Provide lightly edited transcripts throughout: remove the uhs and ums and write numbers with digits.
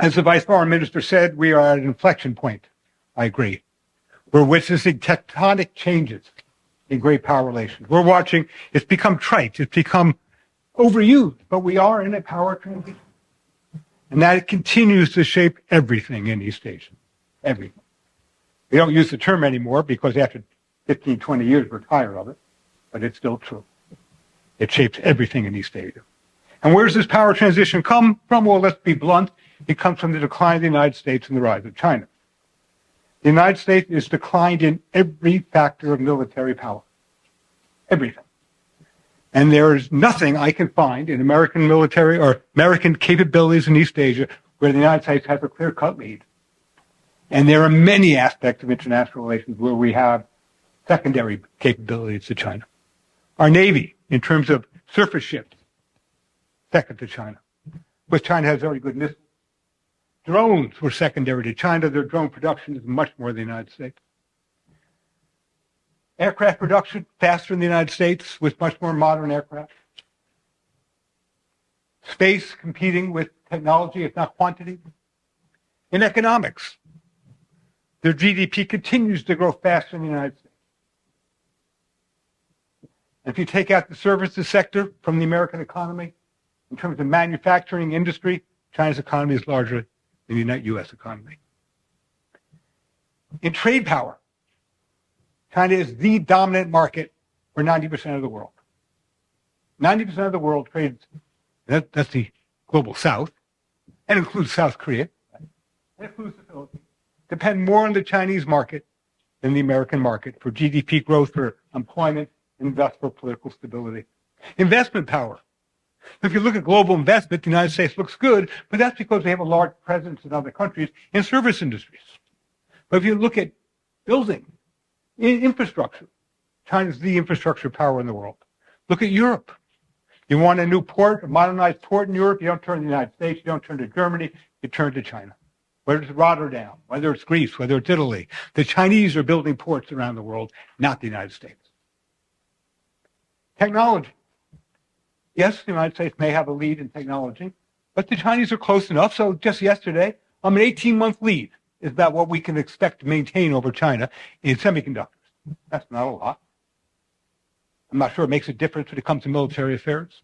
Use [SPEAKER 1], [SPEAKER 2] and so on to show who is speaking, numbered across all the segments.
[SPEAKER 1] As the Vice Foreign Minister said, we are at an inflection point. I agree. We're witnessing tectonic changes in great power relations. We're watching, it's become trite, it's become overused, but we are in a power transition. And that continues to shape everything in East Asia. Everything. We don't use the term anymore because after 15, 20 years we're tired of it, but it's still true. It shapes everything in East Asia. And where does this power transition come from? Well, let's be blunt. It comes from the decline of the United States and the rise of China. The United States is declined in every factor of military power. Everything. And there is nothing I can find in American military or American capabilities in East Asia where the United States has a clear-cut lead. And there are many aspects of international relations where we have secondary capabilities to China. Our Navy, in terms of surface ships, second to China. But China has very good missiles. Drones were secondary to China. Their drone production is much more than the United States. Aircraft production, faster in the United States with much more modern aircraft. Space competing with technology, if not quantity. In economics, their GDP continues to grow faster in the United States. And if you take out the services sector from the American economy, in terms of manufacturing industry, China's economy is larger than the U.S. economy. In trade power, China is the dominant market for 90% of the world. 90% of the world trades, that's the global south, and includes South Korea, and includes the Philippines, depend more on the Chinese market than the American market for GDP growth, for employment, and thus for political stability. Investment power. If you look at global investment, the United States looks good, but that's because they have a large presence in other countries in service industries. But if you look at building, infrastructure, China's the infrastructure power in the world. Look at Europe. You want a new port, a modernized port in Europe, you don't turn to the United States, you don't turn to Germany, you turn to China. Whether it's Rotterdam, whether it's Greece, whether it's Italy. The Chinese are building ports around the world, not the United States. Technology. Yes, the United States may have a lead in technology, but the Chinese are close enough. So just yesterday, an 18-month lead is about what we can expect to maintain over China in semiconductors. That's not a lot. I'm not sure it makes a difference when it comes to military affairs.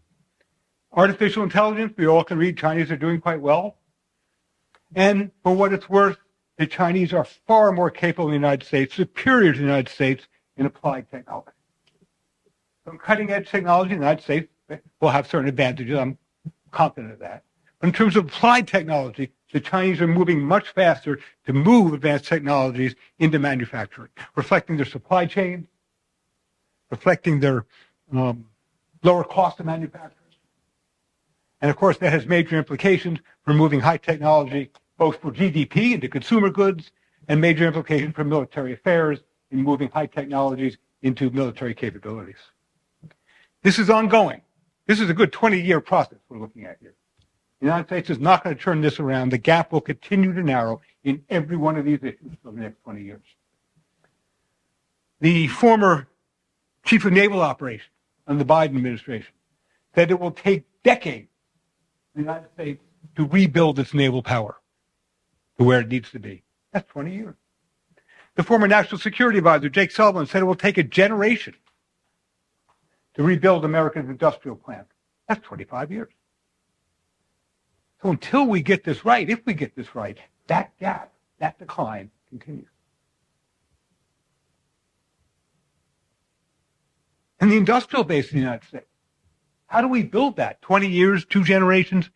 [SPEAKER 1] Artificial intelligence, we all can read Chinese are doing quite well. And for what it's worth, the Chinese are far more capable than the United States, superior to the United States in applied technology. So cutting-edge technology, the United States will have certain advantages. I'm confident of that. But in terms of applied technology, the Chinese are moving much faster to move advanced technologies into manufacturing, reflecting their supply chain, reflecting their lower cost of manufacturing. And of course, that has major implications for moving high technology, both for GDP into consumer goods, and major implications for military affairs in moving high technologies into military capabilities. This is ongoing. This is a good 20-year process we're looking at here. The United States is not going to turn this around. The gap will continue to narrow in every one of these issues over the next 20 years. The former chief of naval operations under the Biden administration said it will take decades for the United States to rebuild its naval power to where it needs to be. That's 20 years. The former national security advisor, Jake Sullivan, said it will take a generation to rebuild America's industrial plant. That's 25 years. So until we get this right, if we get this right, that gap, that decline continues. And the industrial base of the United States, how do we build that? 20 years, 2 generations?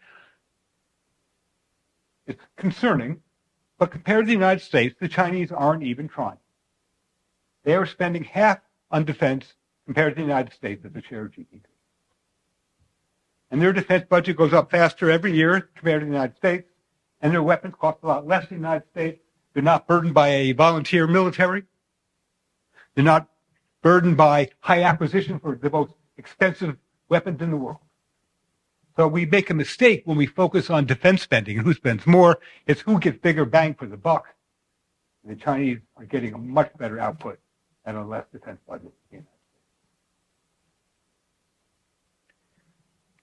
[SPEAKER 1] It's concerning, but compared to the United States, the Chinese aren't even trying. They are spending half on defense compared to the United States as a share of GDP. And their defense budget goes up faster every year compared to the United States, and their weapons cost a lot less in the United States. They're not burdened by a volunteer military. They're not burdened by high acquisition for the most expensive weapons in the world. So we make a mistake when we focus on defense spending and who spends more. It's who gets bigger bang for the buck. And the Chinese are getting a much better output at a less defense budget.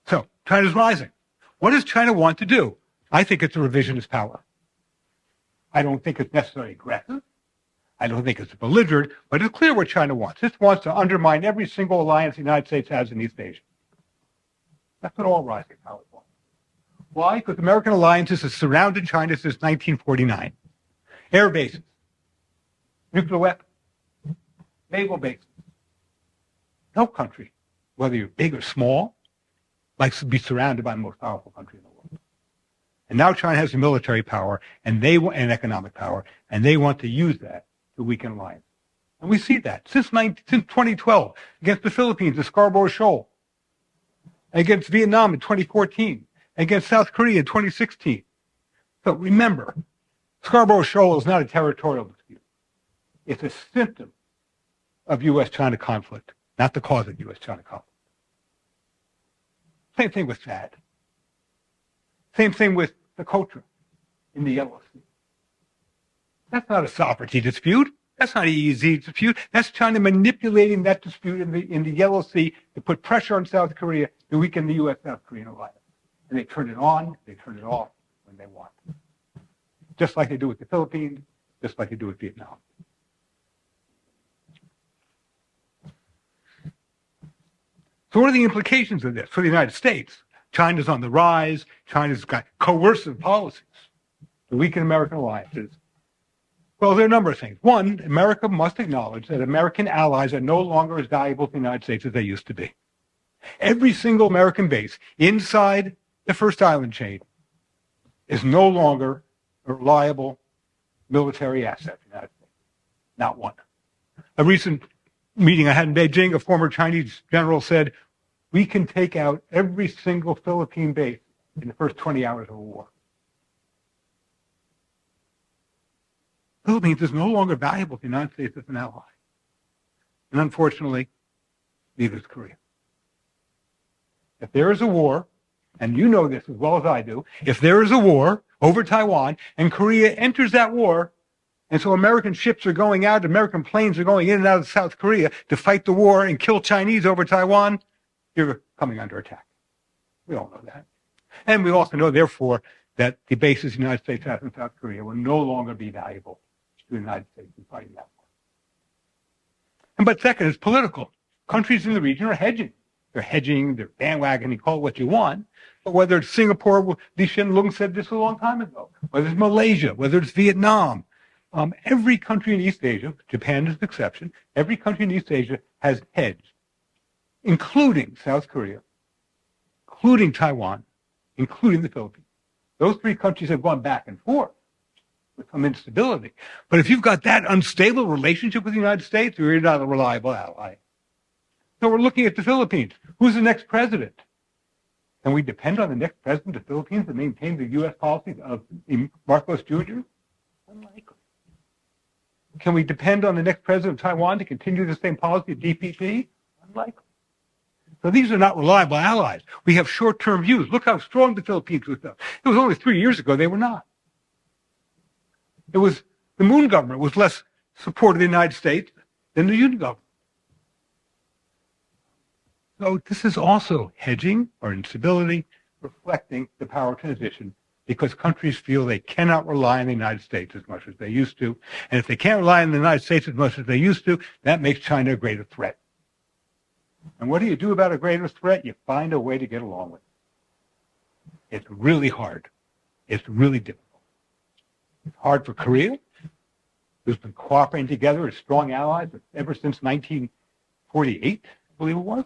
[SPEAKER 1] So China's rising. What does China want to do? I think it's a revisionist power. I don't think it's necessarily aggressive. I don't think it's belligerent, but it's clear what China wants. It wants to undermine every single alliance the United States has in East Asia. That's what all rising powers want. Why? Because American alliances have surrounded China since 1949. Air bases, nuclear weapons, naval bases. No country, whether you're big or small, likes to be surrounded by the most powerful country in the world. And now China has the military power and economic power, and they want to use that to weaken alliance. And we see that since 2012 against the Philippines, the Scarborough Shoal, against Vietnam in 2014, against South Korea in 2016. So remember, Scarborough Shoal is not a territorial dispute. It's a symptom of U.S.-China conflict, not the cause of U.S.-China conflict. Same thing with Chad. Same thing with the Kotra in the Yellow Sea. That's not a sovereignty dispute. That's not an easy dispute. That's China manipulating that dispute in the Yellow Sea to put pressure on South Korea to weaken the U.S.-South Korean alliance. And they turn it on, they turn it off when they want. Just like they do with the Philippines, just like they do with Vietnam. So what are the implications of this for the United States? China's on the rise. China's got coercive policies to weaken American alliances. Well, there are a number of things. One, America must acknowledge that American allies are no longer as valuable to the United States as they used to be. Every single American base inside the first island chain is no longer a reliable military asset to the United States. Not one. A recent meeting I had in Beijing, a former Chinese general said, we can take out every single Philippine base in the first 20 hours of a war. Philippines is no longer valuable to the United States as an ally. And unfortunately, neither is Korea. If there is a war, and you know this as well as I do, if there is a war over Taiwan and Korea enters that war, and so American ships are going out, American planes are going in and out of South Korea to fight the war and kill Chinese over Taiwan, you're coming under attack. We all know that. And we also know, therefore, that the bases the United States has in South Korea will no longer be valuable to the United States in fighting that war. But second, it's political. Countries in the region are hedging. They're hedging, they're bandwagoning, call it what you want. But whether it's Singapore, Lee Hsien Loong said this a long time ago, whether it's Malaysia, whether it's Vietnam, every country in East Asia, Japan is an exception, every country in East Asia has hedged, including South Korea, including Taiwan, including the Philippines. Those three countries have gone back and forth with some instability. But if you've got that unstable relationship with the United States, you're not a reliable ally. So we're looking at the Philippines. Who's the next president? Can we depend on the next president of the Philippines to maintain the U.S. policy of Marcos Jr.? Unlikely. Can we depend on the next president of Taiwan to continue the same policy of DPP? Unlikely. So these are not reliable allies. We have short-term views. Look how strong the Philippines was. It was only 3 years ago they were not. It was the Moon government was less supportive of the United States than the Yun government. So this is also hedging or instability, reflecting the power transition, because countries feel they cannot rely on the United States as much as they used to. And if they can't rely on the United States as much as they used to, that makes China a greater threat. And what do you do about a greater threat? You find a way to get along with it. It's really hard. It's really difficult. It's hard for Korea, who's been cooperating together as strong allies ever since 1948, I believe it was.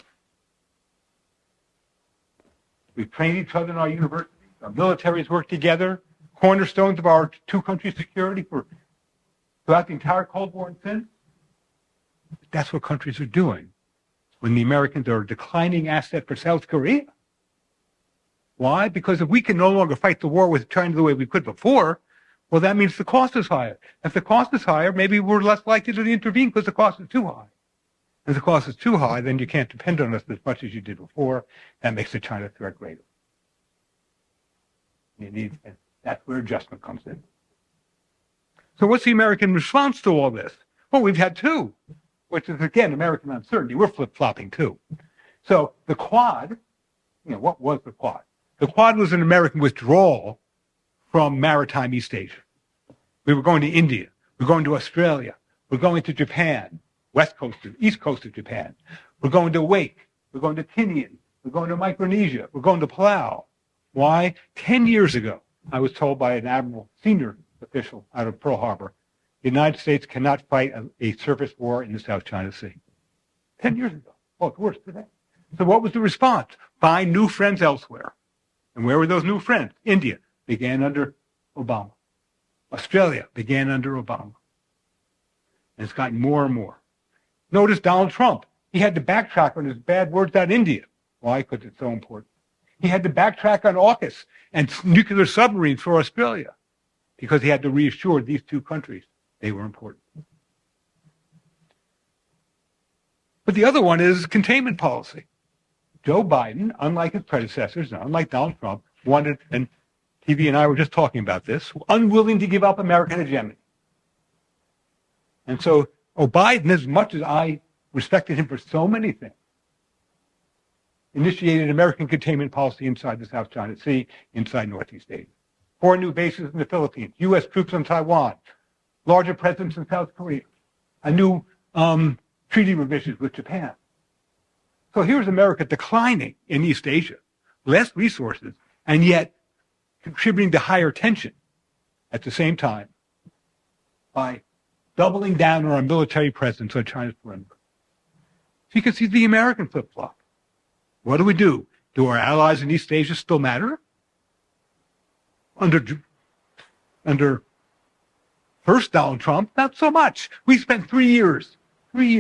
[SPEAKER 1] We've trained each other in our universities. Our militaries work together. Cornerstones of our two-country security throughout the entire Cold War and since. That's what countries are doing when the Americans are a declining asset for South Korea. Why? Because if we can no longer fight the war with China the way we could before, well, that means the cost is higher. If the cost is higher, maybe we're less likely to intervene because the cost is too high. If the cost is too high, then you can't depend on us as much as you did before. That makes the China threat greater. And that's where adjustment comes in. So what's the American response to all this? Well, we've had two, which is, again, American uncertainty. We're flip-flopping, too. So the Quad, what was the Quad? The Quad was an American withdrawal from maritime East Asia. We were going to India. We're going to Australia. We're going to Japan, east coast of Japan. We're going to Wake. We're going to Tinian. We're going to Micronesia. We're going to Palau. Why? 10 years ago, I was told by an admiral, senior official out of Pearl Harbor, the United States cannot fight a surface war in the South China Sea. 10 years ago. Oh, it's worse today. So what was the response? Find new friends elsewhere. And where were those new friends? India began under Obama. Australia began under Obama. And it's gotten more and more. Notice Donald Trump. He had to backtrack on his bad words about India. Why? Because it's so important. He had to backtrack on AUKUS and nuclear submarines for Australia because he had to reassure these two countries they were important. But the other one is containment policy. Joe Biden, unlike his predecessors, and unlike Donald Trump, wanted, and TV and I were just talking about this, unwilling to give up American hegemony. And so Biden, as much as I respected him for so many things, initiated American containment policy inside the South China Sea, inside Northeast Asia. 4 new bases in the Philippines, U.S. troops on Taiwan, larger presence in South Korea, a new treaty revisions with Japan. So here's America declining in East Asia, less resources, and yet contributing to higher tension at the same time by doubling down on our military presence on China's perimeter. So you can see the American flip-flop. What do? Do our allies in East Asia still matter? Under first Donald Trump, not so much. We spent 3 years, we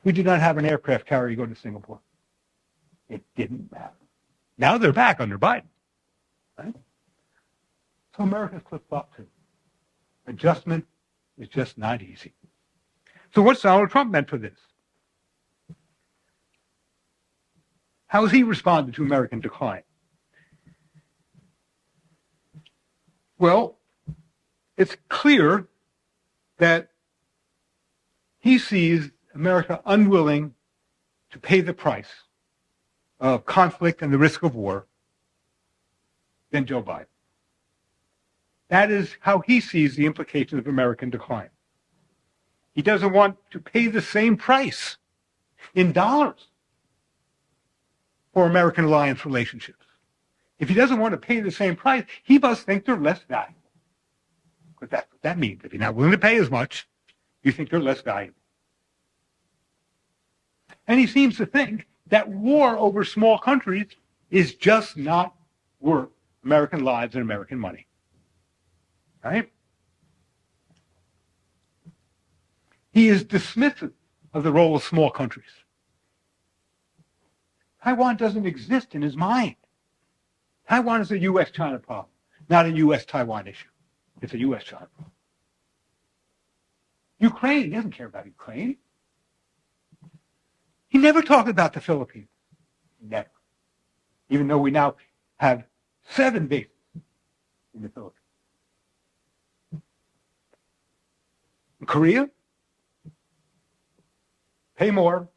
[SPEAKER 1] did not have an aircraft carrier go to Singapore. It didn't matter. Now they're back under Biden. Right? So America's flip-flop too. Adjustment is just not easy. So what's Donald Trump meant for this? How has he responded to American decline? Well, it's clear that he sees America unwilling to pay the price of conflict and the risk of war than Joe Biden. That is how he sees the implications of American decline. He doesn't want to pay the same price in dollars for American alliance relationships. If he doesn't want to pay the same price, he must think they're less valuable. Because that's what that means. If you're not willing to pay as much, you think they're less valuable. And he seems to think that war over small countries is just not worth American lives and American money. Right? He is dismissive of the role of small countries. Taiwan doesn't exist in his mind. Taiwan is a U.S.-China problem, not a U.S.-Taiwan issue. It's a U.S.-China problem. Ukraine, he doesn't care about Ukraine. He never talked about the Philippines. Never. Even though we now have 7 bases in the Philippines. In Korea, pay more.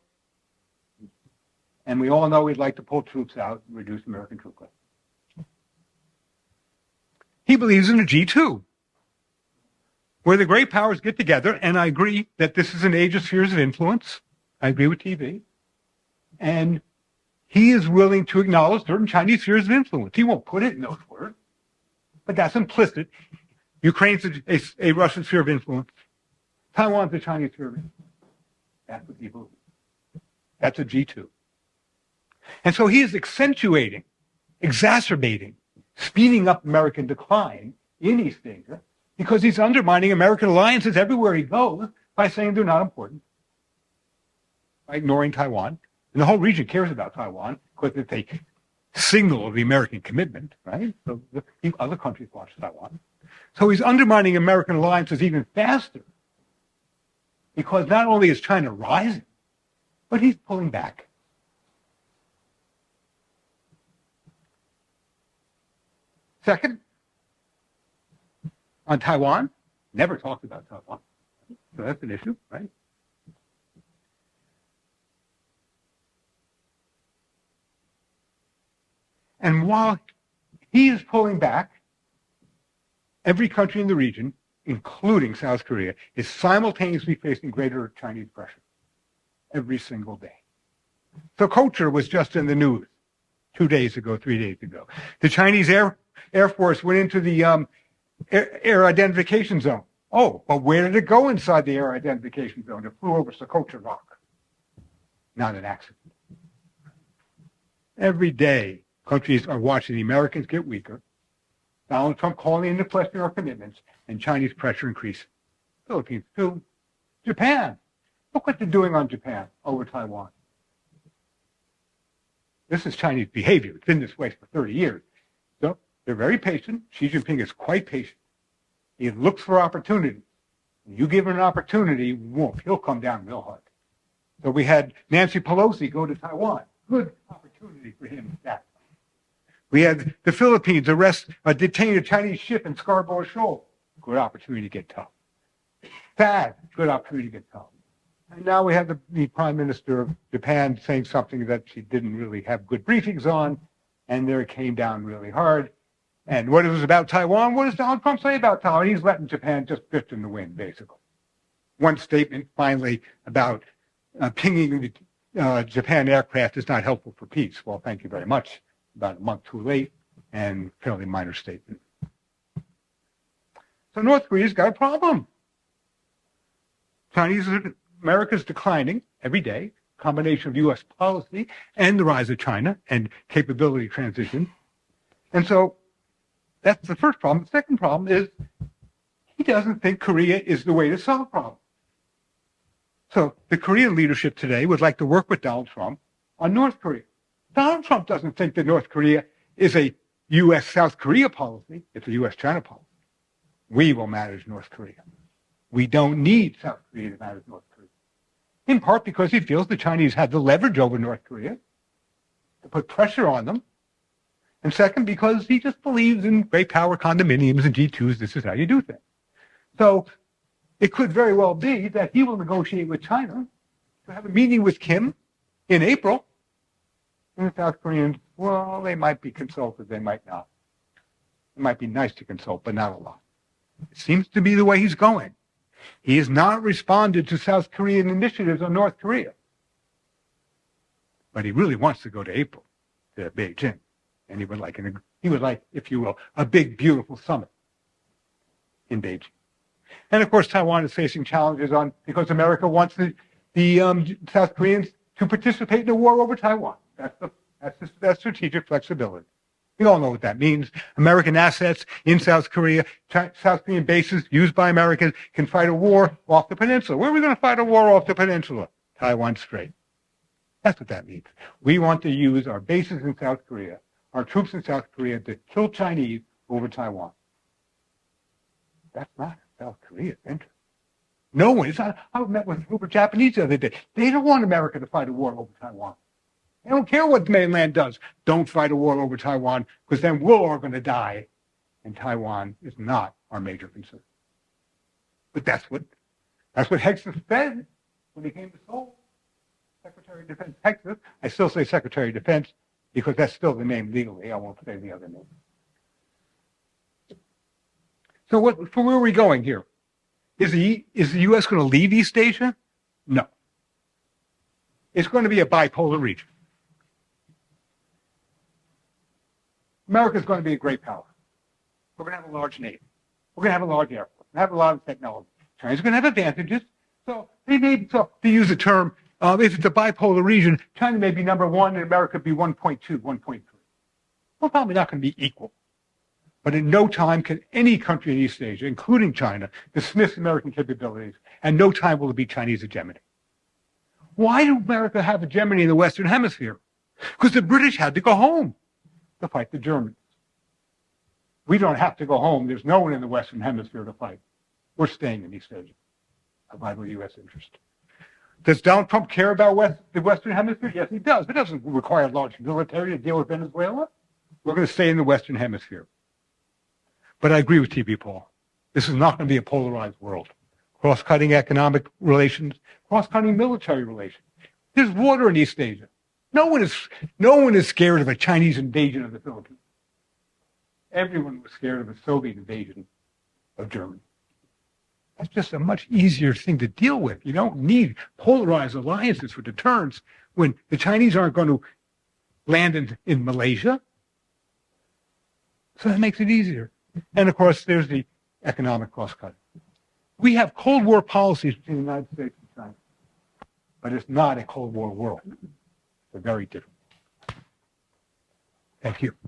[SPEAKER 1] And we all know we'd like to pull troops out and reduce American troop levels. He believes in a G2, where the great powers get together, and I agree that this is an age of spheres of influence. I agree with TV. And he is willing to acknowledge certain Chinese spheres of influence. He won't put it in those words, but that's implicit. Ukraine's a Russian sphere of influence. Taiwan's a Chinese sphere of influence. That's what he believes. That's a G2. And so he is accentuating, exacerbating, speeding up American decline in East Asia because he's undermining American alliances everywhere he goes by saying they're not important, by ignoring Taiwan. And the whole region cares about Taiwan because it's a signal of the American commitment, right? So the other countries watch Taiwan. So he's undermining American alliances even faster because not only is China rising, but he's pulling back. Second, on Taiwan, never talked about Taiwan. So that's an issue, right? And while he is pulling back, every country in the region, including South Korea, is simultaneously facing greater Chinese pressure every single day. So culture was just in the news 2 days ago, 3 days ago. The Chinese Air Force went into the air identification zone. Oh, but where did it go inside the air identification zone? It flew over Socotra Rock. Not an accident. Every day, countries are watching the Americans get weaker, Donald Trump calling into question our commitments, and Chinese pressure increasing. Philippines too. Japan. Look what they're doing on Japan over Taiwan. This is Chinese behavior. It's been this way for 30 years. So they're very patient. Xi Jinping is quite patient. He looks for opportunities. When you give him an opportunity, whoop, he'll come down real hard. So we had Nancy Pelosi go to Taiwan. Good opportunity for him that time. We had the Philippines detain a Chinese ship in Scarborough Shoal. Good opportunity to get tough. THAAD, good opportunity to get tough. And now we have the Prime Minister of Japan saying something that she didn't really have good briefings on, and there it came down really hard. And what it was about Taiwan, what does Donald Trump say about Taiwan? He's letting Japan just drift in the wind, basically. One statement, finally, about pinging the Japan aircraft is not helpful for peace. Well, thank you very much. About a month too late, and fairly minor statement. So North Korea's got a problem. America's declining every day, combination of U.S. policy and the rise of China and capability transition. And so that's the first problem. The second problem is he doesn't think Korea is the way to solve problems. So the Korean leadership today would like to work with Donald Trump on North Korea. Donald Trump doesn't think that North Korea is a U.S.-South Korea policy. It's a U.S.-China policy. We will manage North Korea. We don't need South Korea to manage North Korea. In part because he feels the Chinese have the leverage over North Korea to put pressure on them. And second, because he just believes in great power condominiums and G2s. This is how you do things. So it could very well be that he will negotiate with China to have a meeting with Kim in April. And the South Koreans, well, they might be consulted, they might not. It might be nice to consult, but not a lot. It seems to be the way he's going. He has not responded to South Korean initiatives on North Korea. But he really wants to go to April, to Beijing. And he would like, if you will, a big, beautiful summit in Beijing. And of course, Taiwan is facing challenges because America wants the South Koreans to participate in a war over Taiwan. That's strategic flexibility. We all know what that means. American assets in South Korea, South Korean bases used by Americans can fight a war off the peninsula. Where are we going to fight a war off the peninsula? Taiwan Strait. That's what that means. We want to use our bases in South Korea, our troops in South Korea, to kill Chinese over Taiwan. That's not South Korea's interest. No one. I met with a group of Japanese the other day. They don't want America to fight a war over Taiwan. They don't care what the mainland does. Don't fight a war over Taiwan, because then we're all going to die. And Taiwan is not our major concern. But that's what Hexus said when he came to Seoul. Secretary of Defense Hexus. I still say Secretary of Defense because that's still the name legally. I won't say the other name. So where are we going here? Is the U.S. going to leave East Asia? No. It's going to be a bipolar region. America's going to be a great power. We're going to have a large navy. We're going to have a large air force. We're going to have a lot of technology. China's going to have advantages. So to use the term, if it's a bipolar region, China may be number one and America be 1.2, 1.3. We're probably not going to be equal. But in no time can any country in East Asia, including China, dismiss American capabilities, and no time will it be Chinese hegemony. Why do America have hegemony in the Western Hemisphere? Because the British had to go home to fight the Germans. We don't have to go home. There's no one in the Western Hemisphere to fight. We're staying in East Asia, a vital U.S. interest. Does Donald Trump care about the Western Hemisphere? Yes, he does. It doesn't require a large military to deal with Venezuela. We're going to stay in the Western Hemisphere. But I agree with T.B. Paul. This is not going to be a polarized world. Cross-cutting economic relations, cross-cutting military relations. There's water in East Asia. No one is scared of a Chinese invasion of the Philippines. Everyone was scared of a Soviet invasion of Germany. That's just a much easier thing to deal with. You don't need polarized alliances for deterrence when the Chinese aren't going to land in Malaysia. So that makes it easier. And of course, there's the economic cross-cutting. We have Cold War policies between the United States and China, but it's not a Cold War world. They're very different. Thank you.